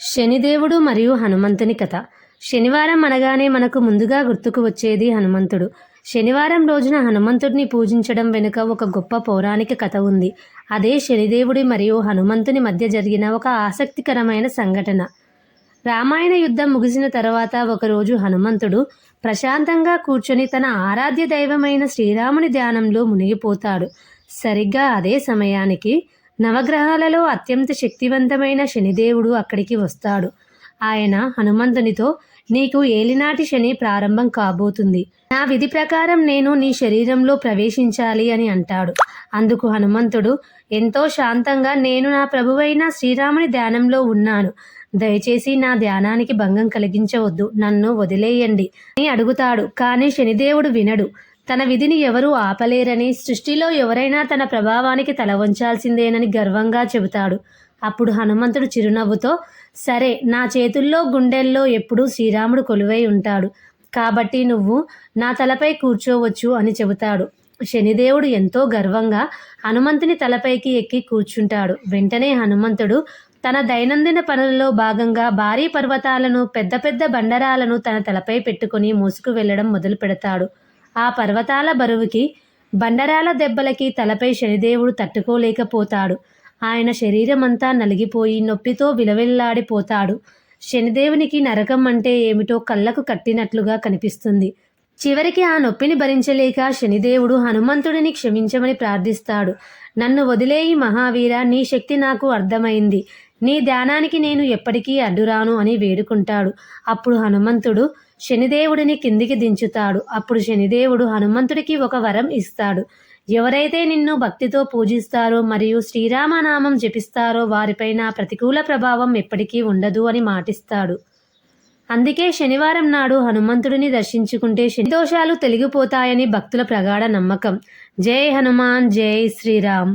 శనిదేవుడు మరియు హనుమంతుని కథ. శనివారం అనగానే మనకు ముందుగా గుర్తుకు వచ్చేది హనుమంతుడు. శనివారం రోజున హనుమంతుడిని పూజించడం వెనుక ఒక గొప్ప పౌరాణిక కథ ఉంది. అదే శనిదేవుడి మరియు హనుమంతుని మధ్య జరిగిన ఒక ఆసక్తికరమైన సంఘటన. రామాయణ యుద్ధం ముగిసిన తర్వాత ఒకరోజు హనుమంతుడు ప్రశాంతంగా కూర్చొని తన ఆరాధ్య దైవమైన శ్రీరాముని ధ్యానంలో మునిగిపోతాడు. సరిగ్గా అదే సమయానికి నవగ్రహాలలో అత్యంత శక్తివంతమైన శనిదేవుడు అక్కడికి వస్తాడు. ఆయన హనుమంతునితో, నీకు ఏలినాటి శని ప్రారంభం కాబోతుంది. నా విధి ప్రకారం నేను నీ శరీరంలో ప్రవేశించాలి అని అంటాడు. అందుకు హనుమంతుడు ఎంతో శాంతంగా, నేను నా ప్రభువైన శ్రీరాముని ధ్యానంలో ఉన్నాను, దయచేసి నా ధ్యానానికి భంగం కలిగించవద్దు, నన్ను వదిలేయండి అని అడుగుతాడు. కానీ శనిదేవుడు వినడు. తన విధిని ఎవరూ ఆపలేరని, సృష్టిలో ఎవరైనా తన ప్రభావానికి తల వంచాల్సిందేనని గర్వంగా చెబుతాడు. అప్పుడు హనుమంతుడు చిరునవ్వుతో, సరే, నా చేతుల్లో గుండెల్లో ఎప్పుడూ శ్రీరాముడు కొలువై ఉంటాడు, కాబట్టి నువ్వు నా తలపై కూర్చోవచ్చు అని చెబుతాడు. శనిదేవుడు ఎంతో గర్వంగా హనుమంతుని తలపైకి ఎక్కి కూర్చుంటాడు. వెంటనే హనుమంతుడు తన దైనందిన పనులలో భాగంగా భారీ పర్వతాలను, పెద్ద పెద్ద బండరాలను తన తలపై పెట్టుకుని మోసుకు వెళ్ళడం మొదలు పెడతాడు. ఆ పర్వతాల బరువుకి, బండరాల దెబ్బలకి తలపై శనిదేవుడు తట్టుకోలేకపోతాడు. ఆయన శరీరమంతా నలిగిపోయి నొప్పితో విలవిల్లాడిపోతాడు. శనిదేవునికి నరకం అంటే ఏమిటో కళ్ళకు కట్టినట్లుగా కనిపిస్తుంది. చివరికి ఆ నొప్పిని భరించలేక శనిదేవుడు హనుమంతుడిని క్షమించమని ప్రార్థిస్తాడు. నన్ను వదిలేయి మహావీర, నీ శక్తి నాకు అర్థమైంది, నీ ధ్యానానికి నేను ఎప్పటికీ అడ్డురాను అని వేడుకుంటాడు. అప్పుడు హనుమంతుడు శనిదేవుడిని కిందికి దించుతాడు. అప్పుడు శనిదేవుడు హనుమంతుడికి ఒక వరం ఇస్తాడు. ఎవరైతే నిన్ను భక్తితో పూజిస్తారో మరియు శ్రీరామనామం జపిస్తారో వారిపై నా ప్రతికూల ప్రభావం ఎప్పటికీ ఉండదు అని మాటిస్తాడు. అందుకే శనివారం నాడు హనుమంతుడిని దర్శించుకుంటే శని దోషాలు తొలగిపోతాయని భక్తుల ప్రగాఢ నమ్మకం. జై హనుమాన్, జై శ్రీరామ్.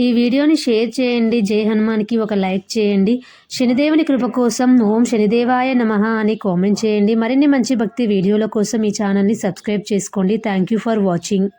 ఈ వీడియోని షేర్ చేయండి. జై హనుమాన్కి ఒక లైక్ చేయండి. శనిదేవుని కృప కోసం ఓం శనిదేవాయ నమః అని కామెంట్ చేయండి. మరిన్ని మంచి భక్తి వీడియోల కోసం ఈ ఛానల్ని సబ్స్క్రైబ్ చేసుకోండి. Thank you for watching.